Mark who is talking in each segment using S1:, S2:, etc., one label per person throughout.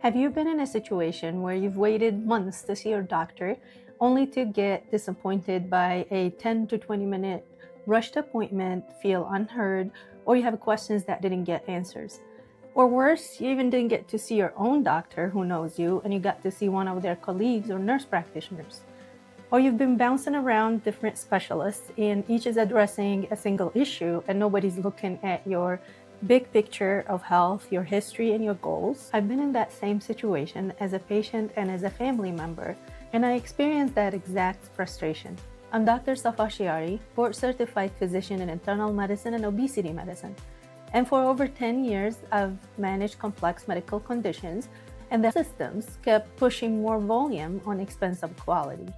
S1: Have you been in a situation where you've waited months to see your doctor only to get disappointed by a 10 to 20 minute rushed appointment, feel unheard, or you have questions that didn't get answers? Or worse, you even didn't get to see your own doctor who knows you and you got to see one of their colleagues or nurse practitioners. Or you've been bouncing around different specialists and each is addressing a single issue and nobody's looking at your big picture of health, your history, and your goals. I've been in that same situation as a patient and as a family member, and I experienced that exact frustration. I'm Dr. Safa Shiari, board-certified physician in internal medicine and obesity medicine. And for over 10 years, I've managed complex medical conditions, and the systems kept pushing more volume on expense of quality.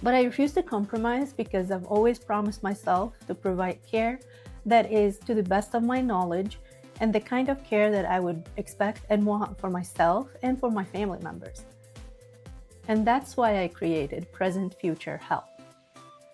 S1: But I refuse to compromise because I've always promised myself to provide care that is to the best of my knowledge and the kind of care that I would expect and want for myself and for my family members. And that's why I created Present Future Health.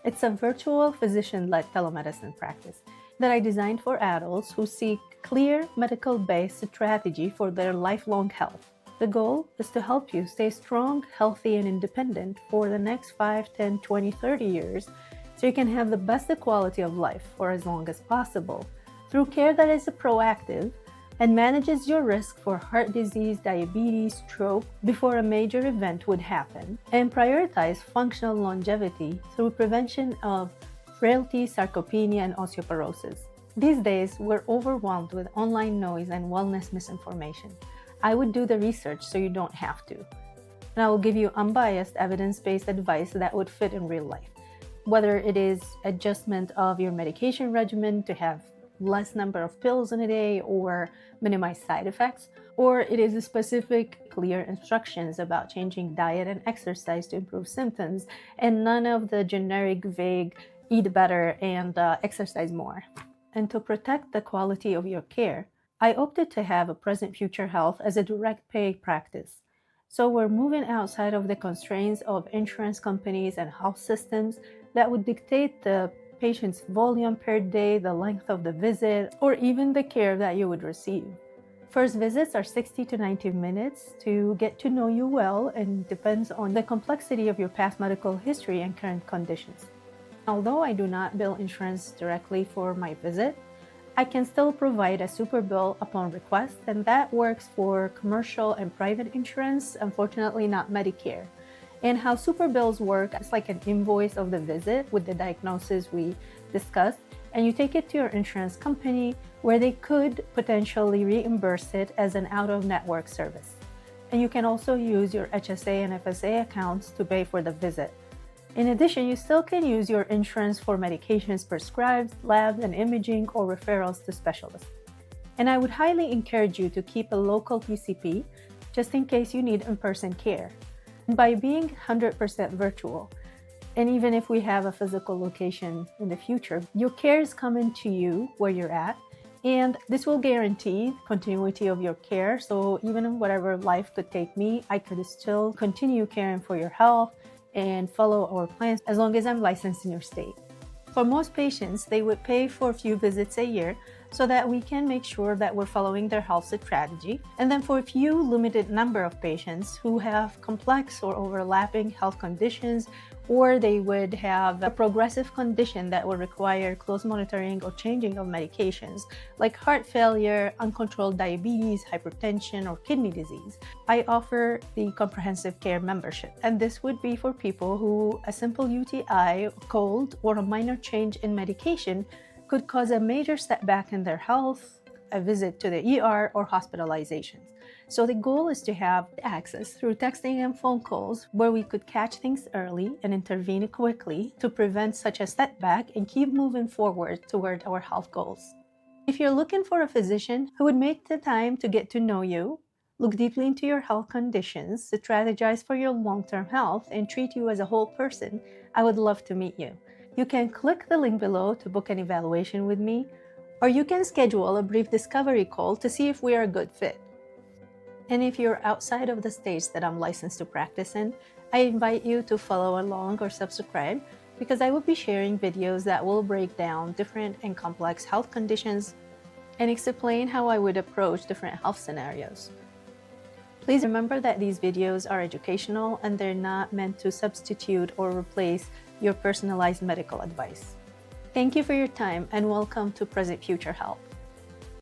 S1: It's a virtual physician-led telemedicine practice that I designed for adults who seek clear medical-based strategy for their lifelong health. The goal is to help you stay strong, healthy, and independent for the next 5, 10, 20, 30 years so you can have the best quality of life for as long as possible through care that is proactive and manages your risk for heart disease, diabetes, stroke before a major event would happen, and prioritize functional longevity through prevention of frailty, sarcopenia, and osteoporosis. These days, we're overwhelmed with online noise and wellness misinformation. I would do the research so you don't have to. And I will give you unbiased, evidence-based advice that would fit in real life. Whether it is adjustment of your medication regimen to have less number of pills in a day or minimize side effects, or it is specific, clear instructions about changing diet and exercise to improve symptoms, and none of the generic, vague, eat better and exercise more. And to protect the quality of your care, I opted to have a Present Future Health as a direct pay practice. So we're moving outside of the constraints of insurance companies and health systems that would dictate the patient's volume per day, the length of the visit, or even the care that you would receive. First visits are 60 to 90 minutes to get to know you well and depends on the complexity of your past medical history and current conditions. Although I do not bill insurance directly for my visit, I can still provide a Superbill upon request, and that works for commercial and private insurance, unfortunately not Medicare. And how Superbills work is like an invoice of the visit with the diagnosis we discussed, and you take it to your insurance company where they could potentially reimburse it as an out-of-network service. And you can also use your HSA and FSA accounts to pay for the visit. In addition, you still can use your insurance for medications prescribed, labs, and imaging or referrals to specialists. And I would highly encourage you to keep a local PCP just in case you need in-person care. By being 100% virtual, and even if we have a physical location in the future, your care is coming to you where you're at, and this will guarantee continuity of your care. So even whatever life could take me, I could still continue caring for your health and follow our plans as long as I'm licensed in your state. For most patients, they would pay for a few visits a year so that we can make sure that we're following their health strategy. And then for a few limited number of patients who have complex or overlapping health conditions, or they would have a progressive condition that will require close monitoring or changing of medications, like heart failure, uncontrolled diabetes, hypertension, or kidney disease, I offer the comprehensive care membership. And this would be for people who a simple UTI, cold, or a minor change in medication could cause a major setback in their health, a visit to the ER, or hospitalizations. So the goal is to have access through texting and phone calls where we could catch things early and intervene quickly to prevent such a setback and keep moving forward toward our health goals. If you're looking for a physician who would make the time to get to know you, look deeply into your health conditions, strategize for your long-term health, and treat you as a whole person, I would love to meet you. You can click the link below to book an evaluation with me, or you can schedule a brief discovery call to see if we are a good fit. And if you're outside of the states that I'm licensed to practice in, I invite you to follow along or subscribe because I will be sharing videos that will break down different and complex health conditions and explain how I would approach different health scenarios. Please remember that these videos are educational and they're not meant to substitute or replace your personalized medical advice. Thank you for your time and welcome to Present Future Health.